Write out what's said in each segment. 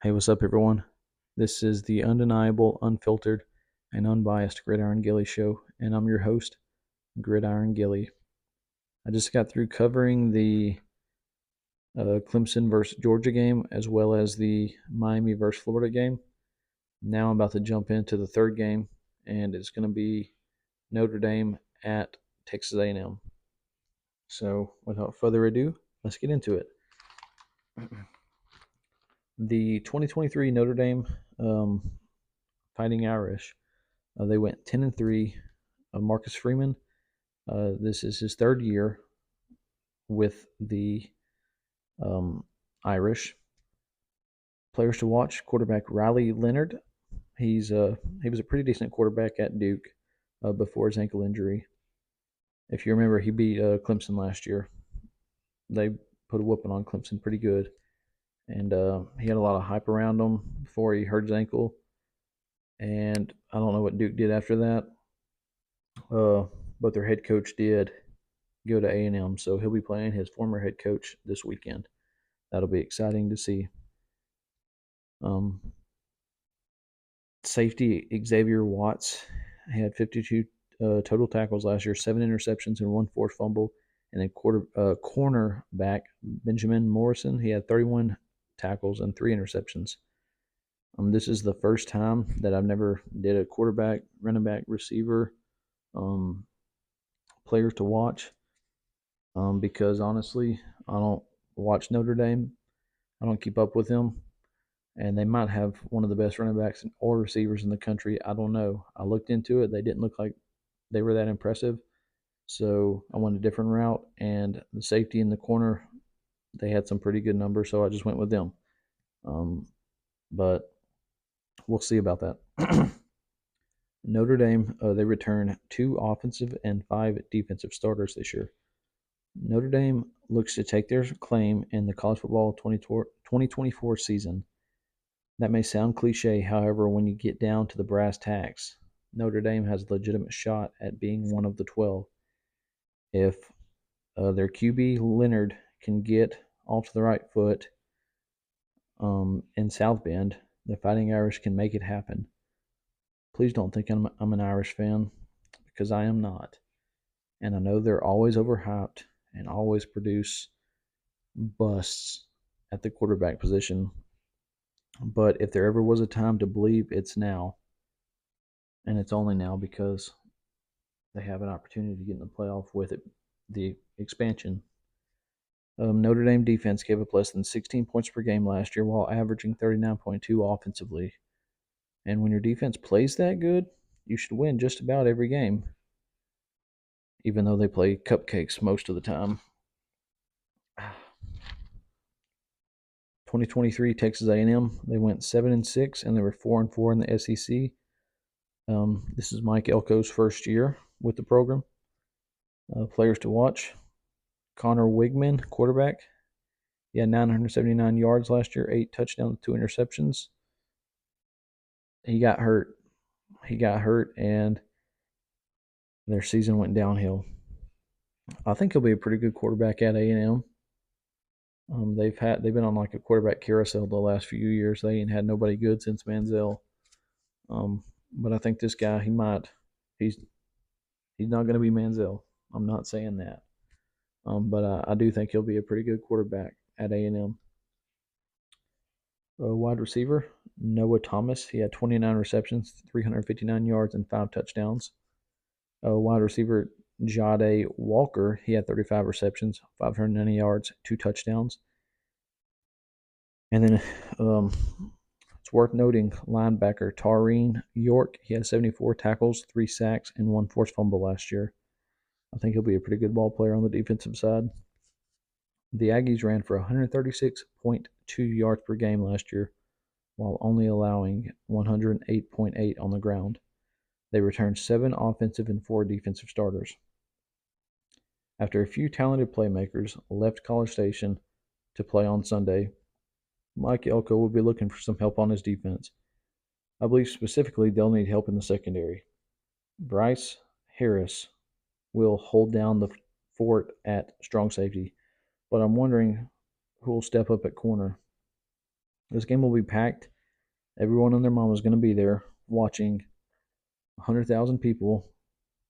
Hey, what's up, everyone? This is the undeniable, unfiltered, and unbiased Gridiron Gilly Show, and I'm your host, Gridiron Gilly. I just got through covering the Clemson versus Georgia game as well as the Miami versus Florida game. Now I'm about to jump into the third game, and it's going to be Notre Dame at Texas A&M. So, without further ado, let's get into it. The 2023 Notre Dame Fighting Irish. They went 10-3. Marcus Freeman. This is his third year with the Irish. Players to watch: quarterback Riley Leonard. He was a pretty decent quarterback at Duke before his ankle injury. If you remember, he beat Clemson last year. They put a whooping on Clemson pretty good, and he had a lot of hype around him before he hurt his ankle. And I don't know what Duke did after that, but their head coach did go to A&M, so he'll be playing his former head coach this weekend. That'll be exciting to see. Safety Xavier Watts had 52 total tackles last year, 7 interceptions and 1 forced fumble. And then cornerback Benjamin Morrison, he had 31 tackles and 3 interceptions. This is the first time that I've never did a quarterback, running back, receiver, players to watch. Because honestly, I don't watch Notre Dame. I don't keep up with them. And they might have one of the best running backs or receivers in the country. I don't know. I looked into it. They didn't look like they were that impressive. So I went a different route. And the safety in the corner, they had some pretty good numbers. So I just went with them. But we'll see about that. Notre Dame, they return 2 offensive and 5 defensive starters this year. Notre Dame looks to take their claim in the college football 2024 season. That may sound cliche, however, when you get down to the brass tacks, Notre Dame has a legitimate shot at being one of the 12. If their QB Leonard can get off to the right foot in South Bend, the Fighting Irish can make it happen. Please don't think I'm an Irish fan, because I am not. And I know they're always overhyped and always produce busts at the quarterback position. But if there ever was a time to believe, it's now. And it's only now because they have an opportunity to get in the playoff with it, the expansion. Notre Dame defense gave up less than 16 points per game last year while averaging 39.2 offensively. And when your defense plays that good, you should win just about every game, even though they play cupcakes most of the time. 2023 Texas A&M, they went 7-6 and they were 4-4 in the SEC. This is Mike Elko's first year with the program. Players to watch: Connor Wigman, quarterback. He had 979 yards last year, 8 touchdowns, 2 interceptions. He got hurt, and their season went downhill. I think he'll be a pretty good quarterback at A&M. They've been on like a quarterback carousel the last few years. They ain't had nobody good since Manziel. But I think this guy, he's not going to be Manziel. I'm not saying that. But I do think he'll be a pretty good quarterback at A&M. Wide receiver Noah Thomas. He had 29 receptions, 359 yards, and 5 touchdowns. Wide receiver Jade Walker. He had 35 receptions, 590 yards, 2 touchdowns. And then it's worth noting linebacker Tareen York. He had 74 tackles, 3 sacks, and 1 forced fumble last year. I think he'll be a pretty good ball player on the defensive side. The Aggies ran for 136.2 yards per game last year, while only allowing 108.8 on the ground. They returned 7 offensive and 4 defensive starters. After a few talented playmakers left College Station to play on Sunday, Mike Elko will be looking for some help on his defense. I believe specifically they'll need help in the secondary. Bryce Harris will hold down the fort at strong safety, but I'm wondering who will step up at corner. This game will be packed. Everyone and their mom is going to be there watching. 100,000 people.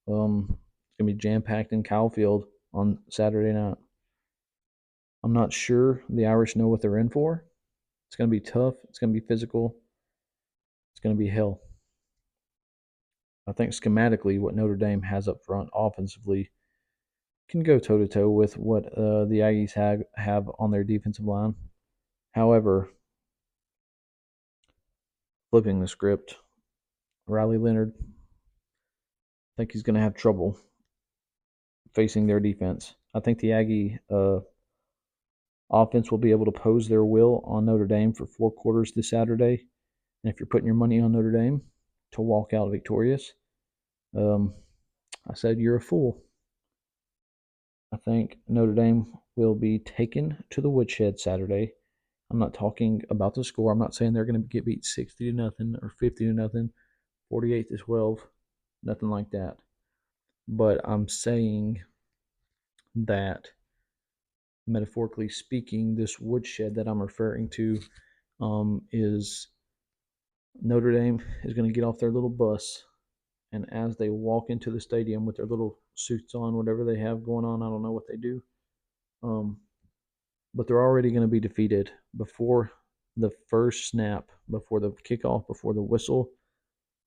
It's going to be jam packed in Kyle Field on Saturday night. I'm not sure the Irish know what they're in for. It's going to be tough. It's going to be physical. It's going to be hell. I think schematically, what Notre Dame has up front offensively can go toe to toe with what the Aggies have on their defensive line. However, flipping the script, Riley Leonard, I think he's going to have trouble facing their defense. I think the Aggie offense will be able to pose their will on Notre Dame for 4 quarters this Saturday. And if you're putting your money on Notre Dame to walk out victorious, I said you're a fool. I think Notre Dame will be taken to the woodshed Saturday. I'm not talking about the score. I'm not saying they're going to get beat 60-0 or 50-0, 48-12, nothing like that. But I'm saying that, metaphorically speaking, this woodshed that I'm referring to is Notre Dame is going to get off their little bus, and as they walk into the stadium with their little suits on, whatever they have going on, I don't know what they do, but they're already going to be defeated before the first snap, before the kickoff, before the whistle,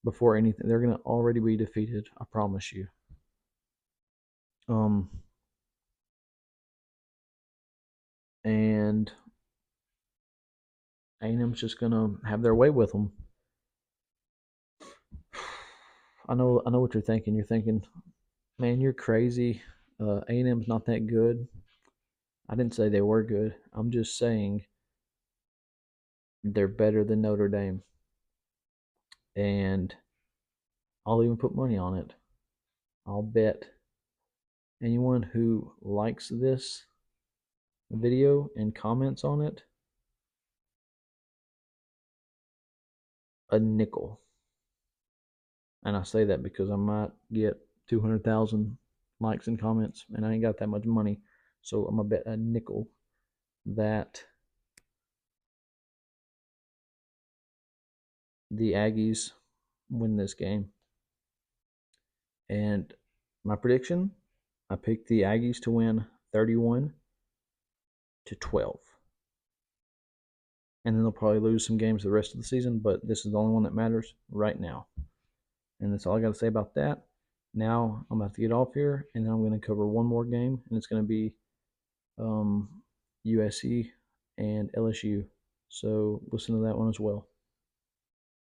before anything. They're going to already be defeated. I promise you. And A&M's just going to have their way with them. I know what you're thinking. You're thinking, man, you're crazy. A&M's not that good. I didn't say they were good. I'm just saying they're better than Notre Dame. And I'll even put money on it. I'll bet anyone who likes this video and comments on it a nickel. And I say that because I might get 200,000 likes and comments, and I ain't got that much money. So I'm going to bet a nickel that the Aggies win this game. And my prediction, I picked the Aggies to win 31-12. And then they'll probably lose some games the rest of the season, but this is the only one that matters right now. And that's all I got to say about that. Now I'm about to get off here, and then I'm going to cover one more game, and it's going to be USC and LSU. So listen to that one as well.